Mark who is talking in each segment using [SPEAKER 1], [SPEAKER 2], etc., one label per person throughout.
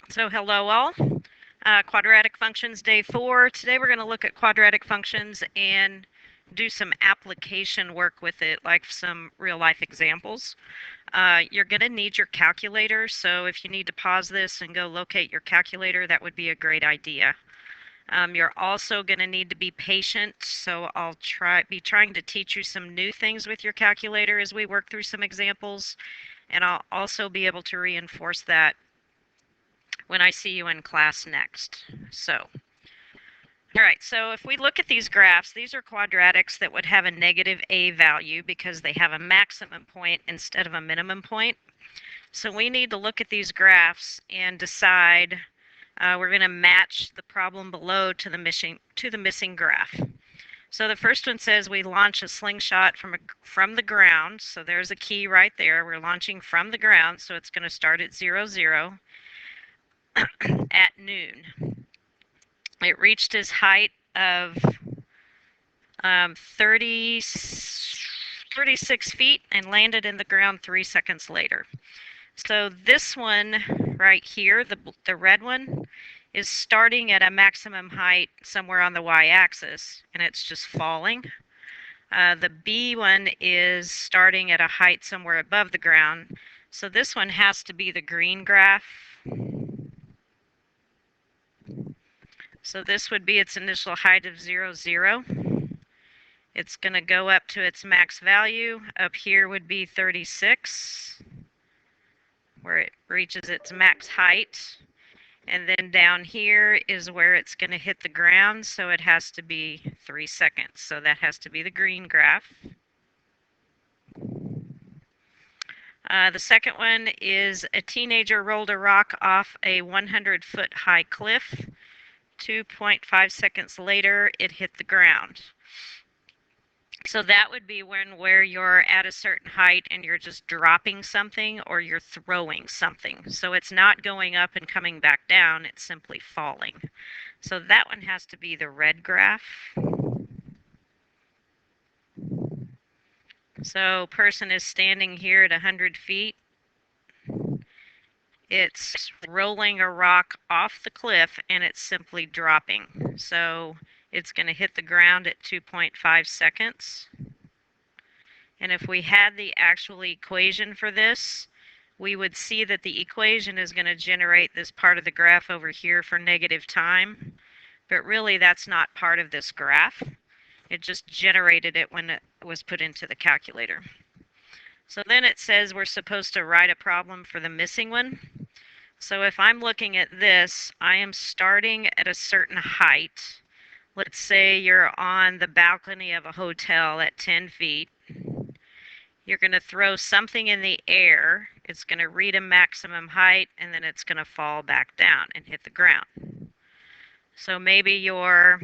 [SPEAKER 1] So hello all. Quadratic functions day 4. Today we're going to look at quadratic functions and do some application work with it, like some real life examples. You're going to need your calculator, so if you need to pause this and go locate your calculator, that would be a great idea. You're also going to need to be patient, so I'll be trying to teach you some new things with your calculator as we work through some examples, and I'll also be able to reinforce that when I see you in class next. So, all right, so if we look at these graphs, these are quadratics that would have a negative a value because they have a maximum point instead of a minimum point. So we need to look at these graphs and decide we're going to match the problem below to the missing graph. So the first one says we launch a slingshot from the ground. So there's a key right there. We're launching from the ground, so it's going to start at 0, 0 at noon. It reached its height of 36 feet and landed in the ground 3 seconds later. So this one right here, the red one, is starting at a maximum height somewhere on the y-axis, and it's just falling. The B one is starting at a height somewhere above the ground. So this one has to be the green graph. So this would be its initial height of 0, 0. It's going to go up to its max value. Up here would be 36, where it reaches its max height. And then down here is where it's going to hit the ground, so it has to be 3 seconds. So that has to be the green graph. The second one is a teenager rolled a rock off a 100-foot high cliff. 2.5 seconds later, it hit the ground. So that would be where you're at a certain height and you're just dropping something or you're throwing something. So it's not going up and coming back down, it's simply falling. So that one has to be the red graph. So person is standing here at 100 feet. It's rolling a rock off the cliff and it's simply dropping. So it's going to hit the ground at 2.5 seconds. And if we had the actual equation for this, we would see that the equation is going to generate this part of the graph over here for negative time. But really, that's not part of this graph. It just generated it when it was put into the calculator. So then it says we're supposed to write a problem for the missing one. So if I'm looking at this, I am starting at a certain height. Let's say you're on the balcony of a hotel at 10 feet. You're going to throw something in the air. It's going to reach a maximum height, and then it's going to fall back down and hit the ground. So maybe you're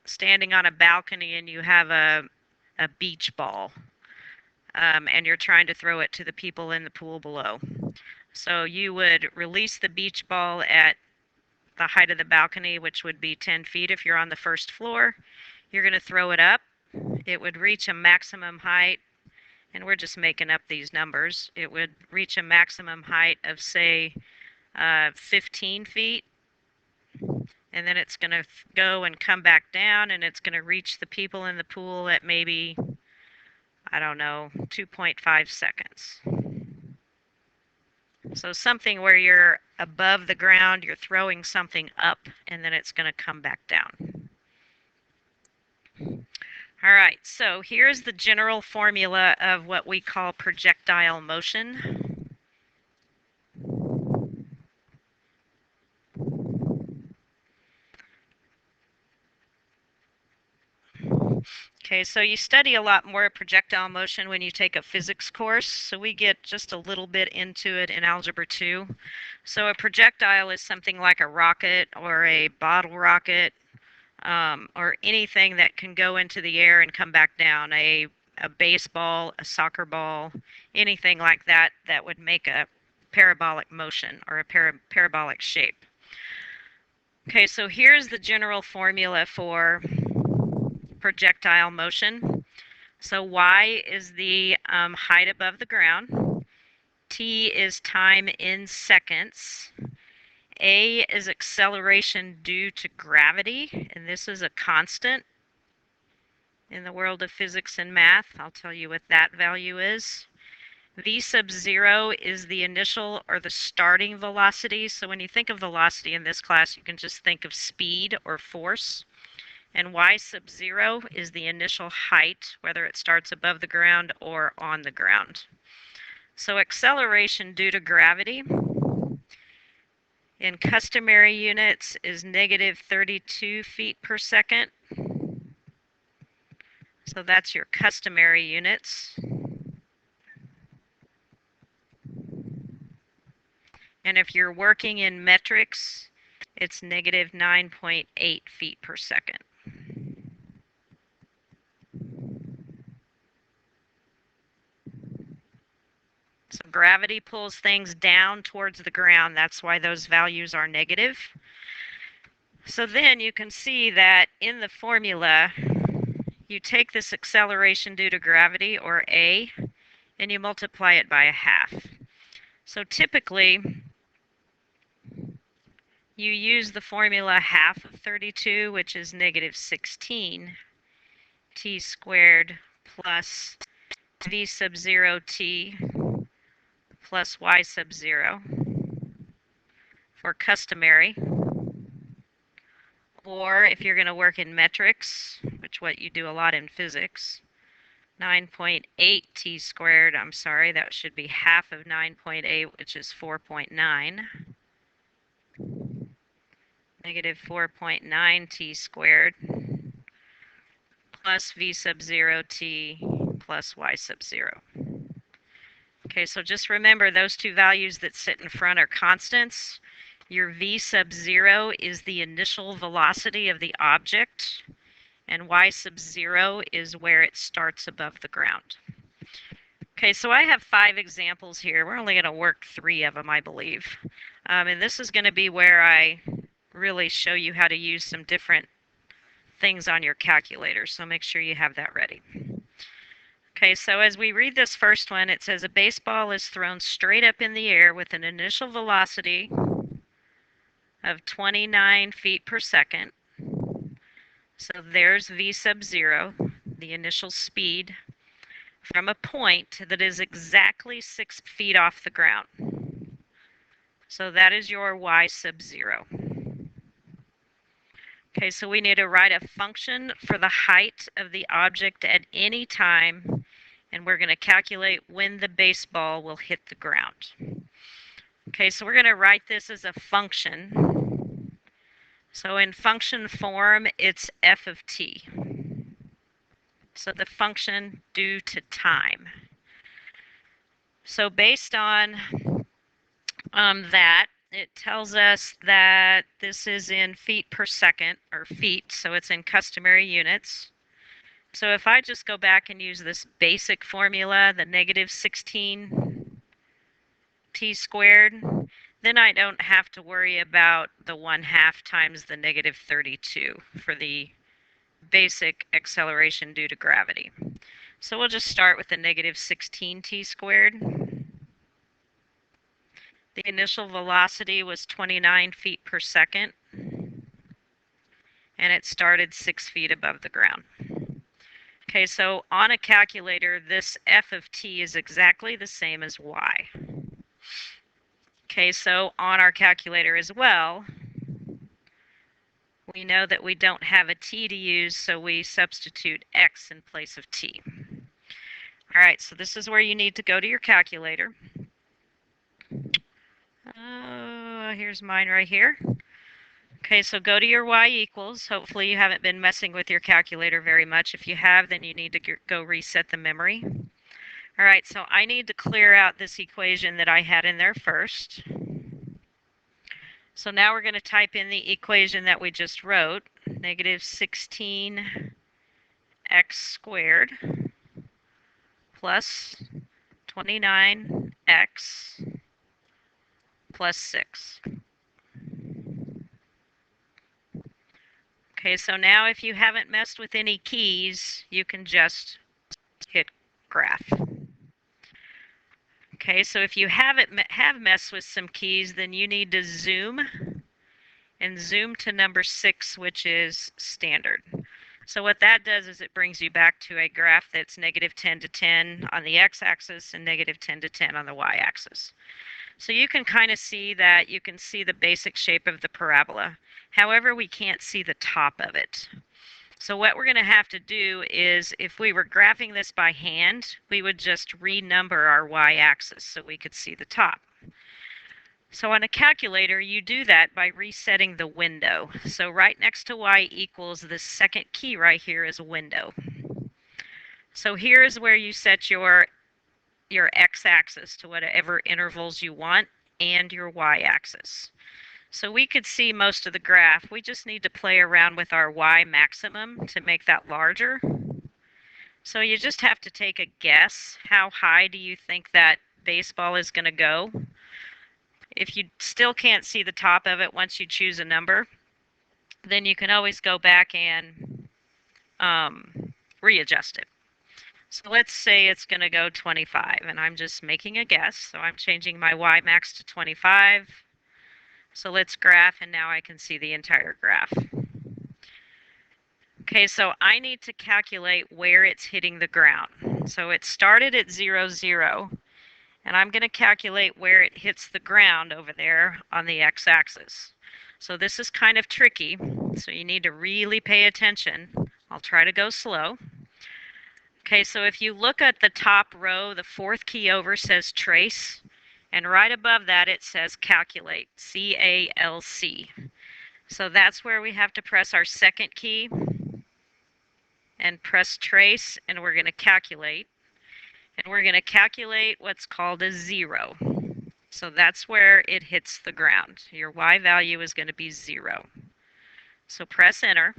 [SPEAKER 1] standing on a balcony and you have a beach ball, and you're trying to throw it to the people in the pool below. So you would release the beach ball at the height of the balcony, which would be 10 feet if you're on the first floor. You're going to throw it up. It would reach a maximum height, and we're just making up these numbers. It would reach a maximum height of, say, 15 feet. And then it's going to go and come back down, and it's going to reach the people in the pool at maybe, I don't know, 2.5 seconds. So something where you're above the ground, you're throwing something up, and then it's going to come back down. All right, so here's the general formula of what we call projectile motion. Okay, so you study a lot more projectile motion when you take a physics course, so we get just a little bit into it in Algebra 2. So a projectile is something like a rocket or a bottle rocket, or anything that can go into the air and come back down, a baseball, a soccer ball, anything like that that would make a parabolic motion or a parabolic shape. Okay, so here's the general formula for projectile motion. So y is the height above the ground. T is time in seconds. A is acceleration due to gravity, and this is a constant in the world of physics and math. I'll tell you what that value is. V sub 0 is the initial or the starting velocity. So when you think of velocity in this class, you can just think of speed or force. And y sub 0 is the initial height, whether it starts above the ground or on the ground. So acceleration due to gravity in customary units is negative 32 feet per second. So that's your customary units. And if you're working in metrics, it's negative 9.8 feet per second. So gravity pulls things down towards the ground. That's why those values are negative. So then you can see that in the formula, you take this acceleration due to gravity, or A, and you multiply it by a half. So typically, you use the formula half of 32, which is negative 16 t squared plus v sub 0 t plus y sub 0 for customary. Or if you're going to work in metrics, which what you do a lot in physics, 9.8 t squared, I'm sorry, that should be half of 9.8, which is 4.9. Negative 4.9 t squared plus v sub 0 t plus y sub 0. Okay, so just remember those two values that sit in front are constants. Your v sub 0 is the initial velocity of the object, and y sub 0 is where it starts above the ground. Okay, so I have 5 examples here. We're only going to work 3 of them, I believe. And this is going to be where I really show you how to use some different things on your calculator, so make sure you have that ready. Okay, so as we read this first one, it says a baseball is thrown straight up in the air with an initial velocity of 29 feet per second. So there's v sub 0, the initial speed, from a point that is exactly 6 feet off the ground. So that is your y sub 0. Okay, so we need to write a function for the height of the object at any time, and we're going to calculate when the baseball will hit the ground. Okay, so we're going to write this as a function. So in function form, it's f of t. So the function due to time. So based on that, it tells us that this is in feet per second, or feet, so it's in customary units. So if I just go back and use this basic formula, the negative 16 t squared, then I don't have to worry about the 1/2 times the negative 32 for the basic acceleration due to gravity. So we'll just start with the negative 16 t squared. The initial velocity was 29 feet per second, and it started 6 feet above the ground. Okay, so on a calculator, this f of t is exactly the same as y. Okay, so on our calculator as well, we know that we don't have a t to use, so we substitute x in place of t. All right, so this is where you need to go to your calculator. Here's mine right here. Okay, so go to your y equals. Hopefully you haven't been messing with your calculator very much. If you have, then you need to go reset the memory. All right, so I need to clear out this equation that I had in there first. So now we're going to type in the equation that we just wrote, negative 16x squared plus 29x plus 6. Okay, so now if you haven't messed with any keys, you can just hit graph. Okay, so if you have messed with some keys, then you need to zoom and zoom to number 6, which is standard. So what that does is it brings you back to a graph that's -10 to 10 on the x-axis and -10 to 10 on the y-axis. So you can kind of see that you can see the basic shape of the parabola. However, we can't see the top of it. So what we're going to have to do is, if we were graphing this by hand, we would just renumber our y-axis so we could see the top. So on a calculator, you do that by resetting the window. So right next to y equals, the second key right here is a window. So here is where you set your x-axis to whatever intervals you want and your y-axis. So we could see most of the graph. We just need to play around with our y maximum to make that larger. So you just have to take a guess. How high do you think that baseball is going to go? If you still can't see the top of it once you choose a number, then you can always go back and readjust it. So let's say it's going to go 25, and I'm just making a guess. So I'm changing my y max to 25. So let's graph, and now I can see the entire graph. Okay, so I need to calculate where it's hitting the ground. So it started at 0, 0, and I'm going to calculate where it hits the ground over there on the x-axis. So this is kind of tricky, so you need to really pay attention. I'll try to go slow. Okay, so if you look at the top row, the fourth key over says trace, and right above that it says calculate, C-A-L-C. So that's where we have to press our second key and press trace, and we're going to calculate. And we're going to calculate what's called a 0. So that's where it hits the ground. Your y value is going to be 0. So press enter.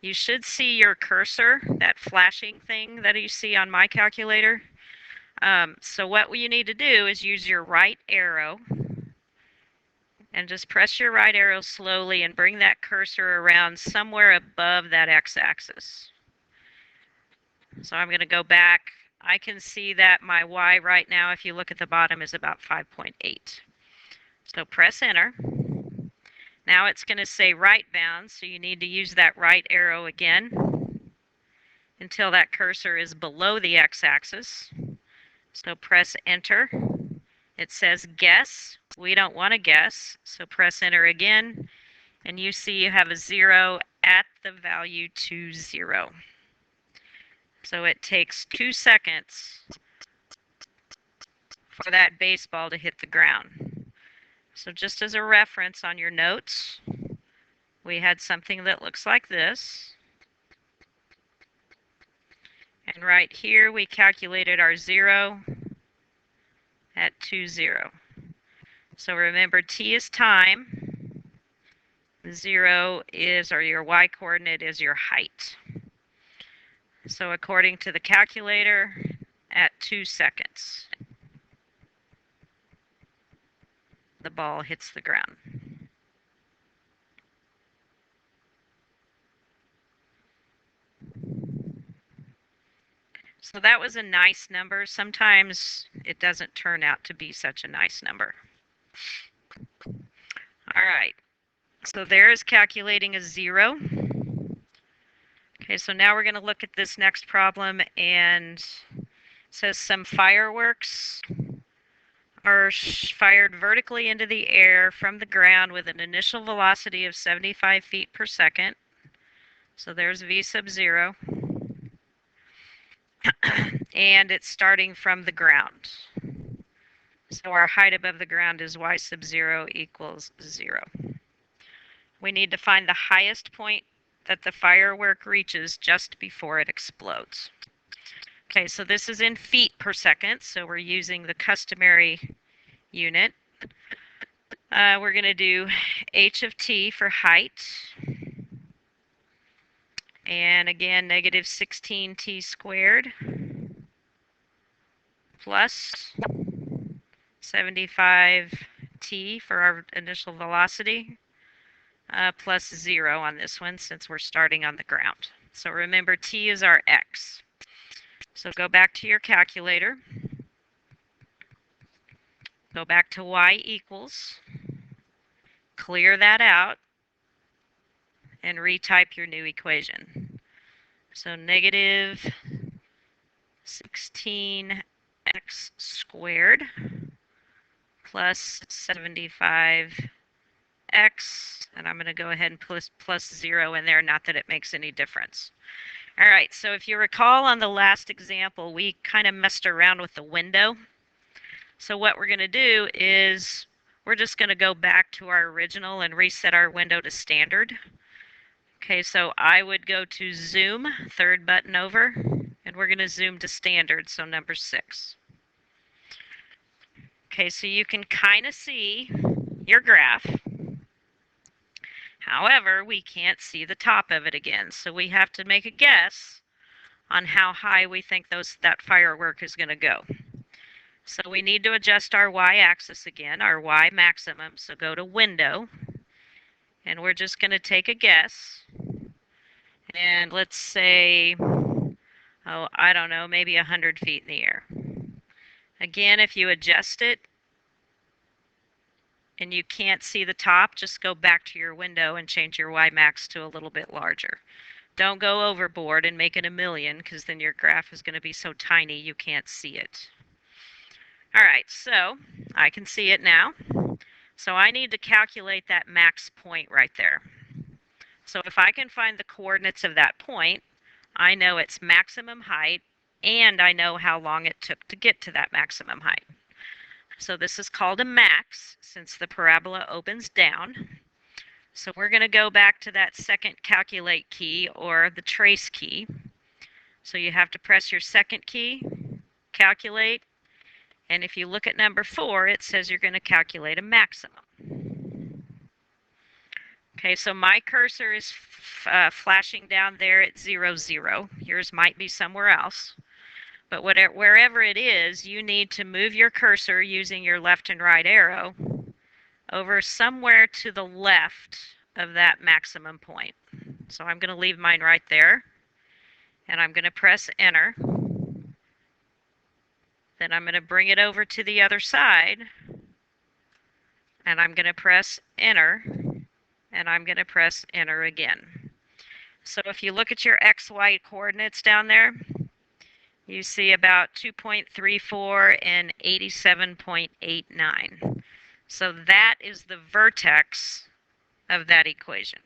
[SPEAKER 1] You should see your cursor, that flashing thing that you see on my calculator. So what you need to do is use your right arrow and just press your right arrow slowly and bring that cursor around somewhere above that x-axis. So I'm going to go back. I can see that my y right now, if you look at the bottom, is about 5.8. So press enter. Now it's going to say right bound, so you need to use that right arrow again until that cursor is below the x-axis. So press enter. It says guess. We don't want to guess, so press enter again, and you see you have a 0 at the value 20. So it takes 2 seconds for that baseball to hit the ground. So just as a reference on your notes, we had something that looks like this. And right here we calculated our 0 at 20. So remember, t is time, 0 is, or your y coordinate is your height. So according to the calculator, at 2 seconds, the ball hits the ground. So that was a nice number. Sometimes it doesn't turn out to be such a nice number. All right, so there is calculating a 0. Okay, so now we're going to look at this next problem, and it says some fireworks are fired vertically into the air from the ground with an initial velocity of 75 feet per second. So there's v sub 0. And it's starting from the ground. So our height above the ground is y sub 0 equals 0. We need to find the highest point that the firework reaches just before it explodes. Okay, so this is in feet per second, so we're using the customary unit. We're going to do h of t for height. And again, negative 16t squared plus 75t for our initial velocity, plus 0 on this one since we're starting on the ground. So remember, t is our x. So go back to your calculator. Go back to y equals, clear that out, and retype your new equation. So negative 16x squared plus 75x, and I'm going to go ahead and plus 0 in there, not that it makes any difference. All right, so if you recall on the last example, we kind of messed around with the window. So what we're going to do is we're just going to go back to our original and reset our window to standard. Okay, so I would go to zoom, third button over, and we're going to zoom to standard, so number 6. Okay, so you can kind of see your graph. However, we can't see the top of it again, so we have to make a guess on how high we think that firework is going to go. So we need to adjust our y-axis again, our y maximum. So go to window, and we're just going to take a guess. And let's say, oh, I don't know, maybe 100 feet in the air. Again, if you adjust it and you can't see the top, just go back to your window and change your y max to a little bit larger. Don't go overboard and make it 1,000,000, because then your graph is going to be so tiny you can't see it. All right, so I can see it now. So I need to calculate that max point right there. So if I can find the coordinates of that point, I know its maximum height, and I know how long it took to get to that maximum height. So this is called a max, since the parabola opens down. So we're going to go back to that second calculate key, or the trace key. So you have to press your second key, calculate, and if you look at number 4, it says you're going to calculate a maximum. Okay, so my cursor is flashing down there at 0, 0. Yours might be somewhere else. But wherever it is, you need to move your cursor using your left and right arrow over somewhere to the left of that maximum point. So I'm going to leave mine right there, and I'm going to press enter. Then I'm going to bring it over to the other side, and I'm going to press enter, and I'm going to press enter again. So if you look at your XY coordinates down there, you see about 2.34 and 87.89. So that is the vertex of that equation.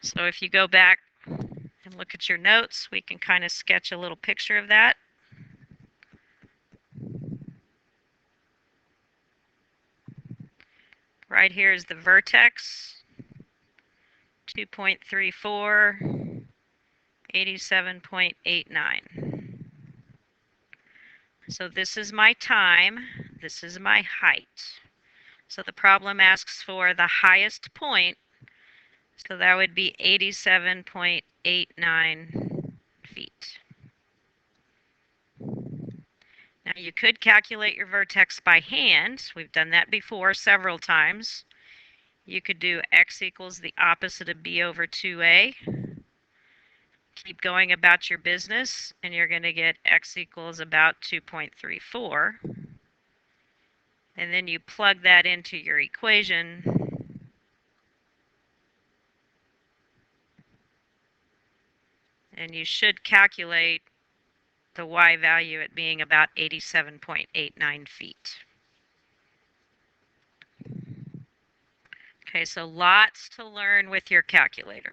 [SPEAKER 1] So if you go back and look at your notes, we can kind of sketch a little picture of that. Right here is the vertex, 2.34, 87.89. So this is my time, this is my height. So the problem asks for the highest point, so that would be 87.89 feet. Now you could calculate your vertex by hand. We've done that before several times. You could do x equals the opposite of b over 2a. Keep going about your business, and you're going to get x equals about 2.34. And then you plug that into your equation. And you should calculate the y value at being about 87.89 feet. Okay, so lots to learn with your calculator.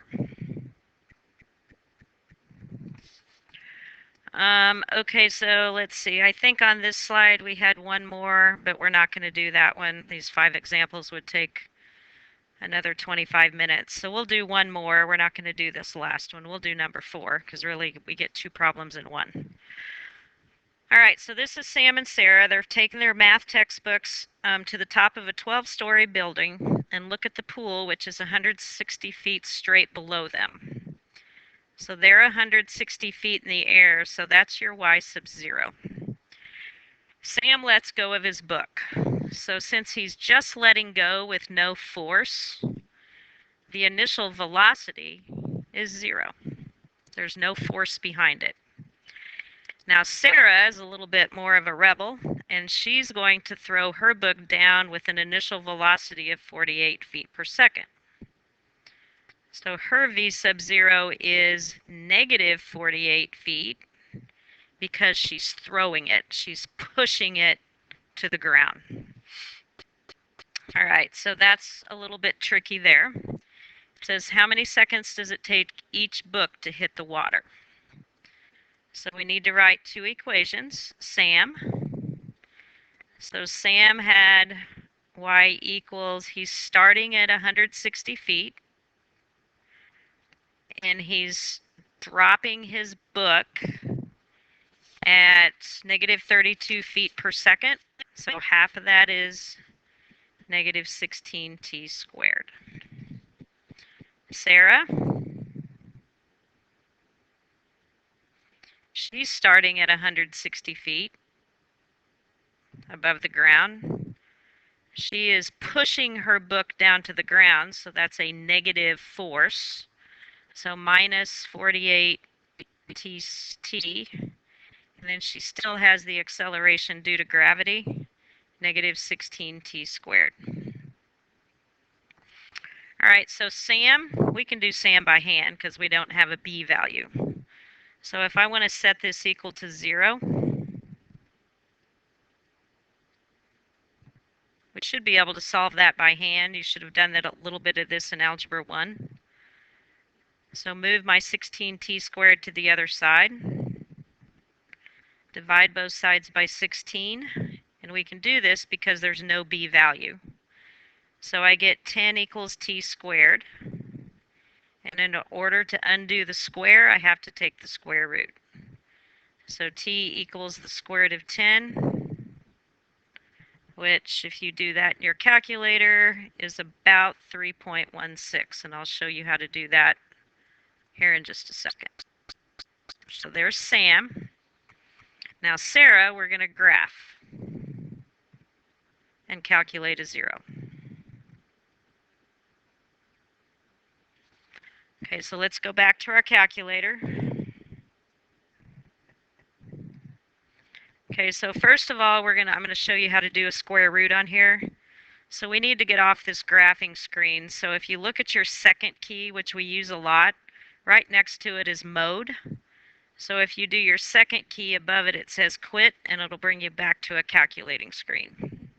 [SPEAKER 1] Okay, so let's see. I think on this slide we had one more, but we're not going to do that one. These 5 examples would take another 25 minutes. So we'll do one more. We're not going to do this last one. We'll do number 4, because really we get 2 problems in one. All right, so this is Sam and Sarah. They're taking their math textbooks to the top of a 12-story building and look at the pool, which is 160 feet straight below them. So they're 160 feet in the air, so that's your y sub 0. Sam lets go of his book. So since he's just letting go with no force, the initial velocity is 0. There's no force behind it. Now Sarah is a little bit more of a rebel, and she's going to throw her book down with an initial velocity of 48 feet per second. So her v sub 0 is negative 48 feet because she's throwing it. She's pushing it to the ground. All right, so that's a little bit tricky there. It says, how many seconds does it take each book to hit the water? So we need to write two equations. Sam. So Sam had y equals, he's starting at 160 feet, and he's dropping his book at negative 32 feet per second. So half of that is negative 16t squared. Sarah, she's starting at 160 feet above the ground. She is pushing her book down to the ground, so that's a negative force. So minus 48 t, and then she still has the acceleration due to gravity, negative 16t squared. All right, so Sam, we can do Sam by hand because we don't have a b value. So if I want to set this equal to 0, we should be able to solve that by hand. You should have done that a little bit of this in Algebra 1. So move my 16t squared to the other side. Divide both sides by 16. And we can do this because there's no b value. So I get 10 equals t squared. And in order to undo the square, I have to take the square root. So t equals the square root of 10, which if you do that in your calculator is about 3.16. And I'll show you how to do that here in just a second. So there's Sam. Now Sarah, we're going to graph and calculate a 0. Okay, so let's go back to our calculator. Okay, so first of all, I'm going to show you how to do a square root on here. So we need to get off this graphing screen. So if you look at your second key, which we use a lot, right next to it is mode. So if you do your second key above it, it says quit, and it'll bring you back to a calculating screen.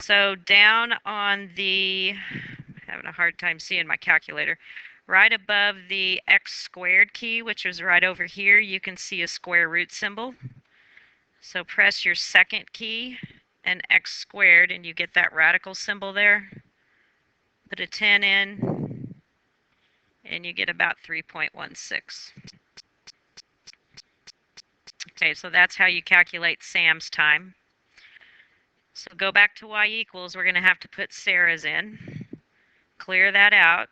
[SPEAKER 1] So down on the, I'm having a hard time seeing my calculator, right above the x squared key, which is right over here, you can see a square root symbol. So press your second key and x squared, and you get that radical symbol there. Put a 10 in, and you get about 3.16. Okay, so that's how you calculate Sam's time. So go back to y equals, we're going to have to put Sarah's in. Clear that out.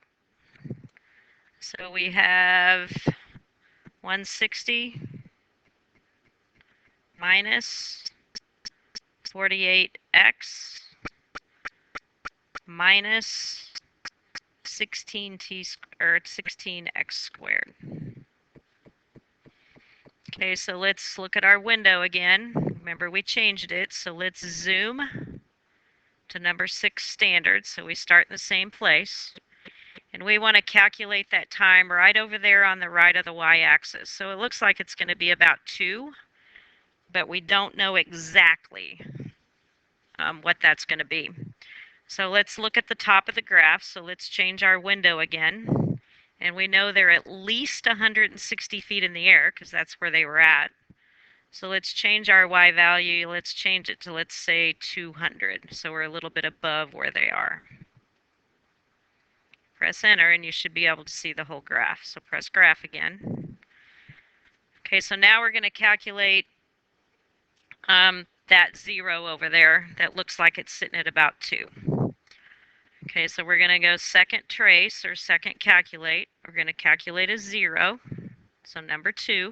[SPEAKER 1] So we have 160 minus 48x minus 16x squared. Okay, so let's look at our window again. Remember, we changed it, so let's zoom to number 6 standard. So we start in the same place. And we want to calculate that time right over there on the right of the y-axis. So it looks like it's going to be about 2, but we don't know exactly what that's going to be. So let's look at the top of the graph. So let's change our window again. And we know they're at least 160 feet in the air because that's where they were at. So let's change our y value. Let's change it to, let's say, 200. So we're a little bit above where they are. Press enter and you should be able to see the whole graph. So press graph again. Okay, so now we're going to calculate that 0 over there. That looks like it's sitting at about 2. Okay, so we're going to go second trace or second calculate. We're going to calculate a 0, so number 2.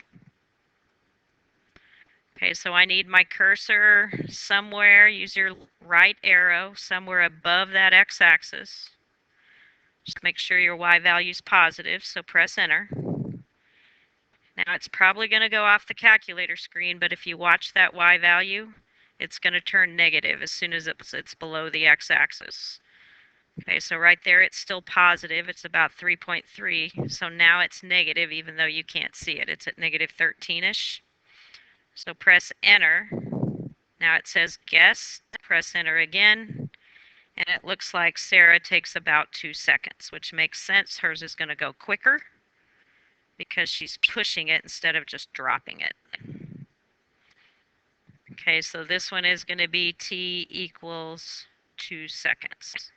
[SPEAKER 1] Okay, so I need my cursor somewhere, use your right arrow, somewhere above that x-axis. Just make sure your y value is positive, so press enter. Now it's probably going to go off the calculator screen, but if you watch that y value, it's going to turn negative as soon as it's below the x-axis. Okay, so right there it's still positive. It's about 3.3. So now it's negative even though you can't see it. It's at negative 13-ish. So press enter. Now it says guess. Press enter again. And it looks like Sarah takes about 2 seconds, which makes sense. Hers is going to go quicker because she's pushing it instead of just dropping it. Okay, so this one is going to be t equals 2 seconds.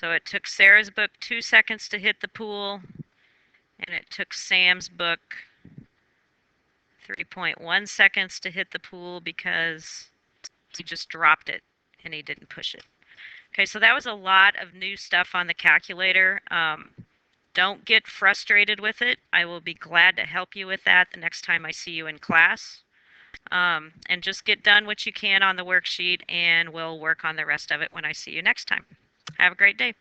[SPEAKER 1] So it took Sarah's book 2 seconds to hit the pool, and it took Sam's book 3.1 seconds to hit the pool because he just dropped it and he didn't push it. Okay, so that was a lot of new stuff on the calculator. Don't get frustrated with it. I will be glad to help you with that the next time I see you in class. And just get done what you can on the worksheet, and we'll work on the rest of it when I see you next time. Have a great day.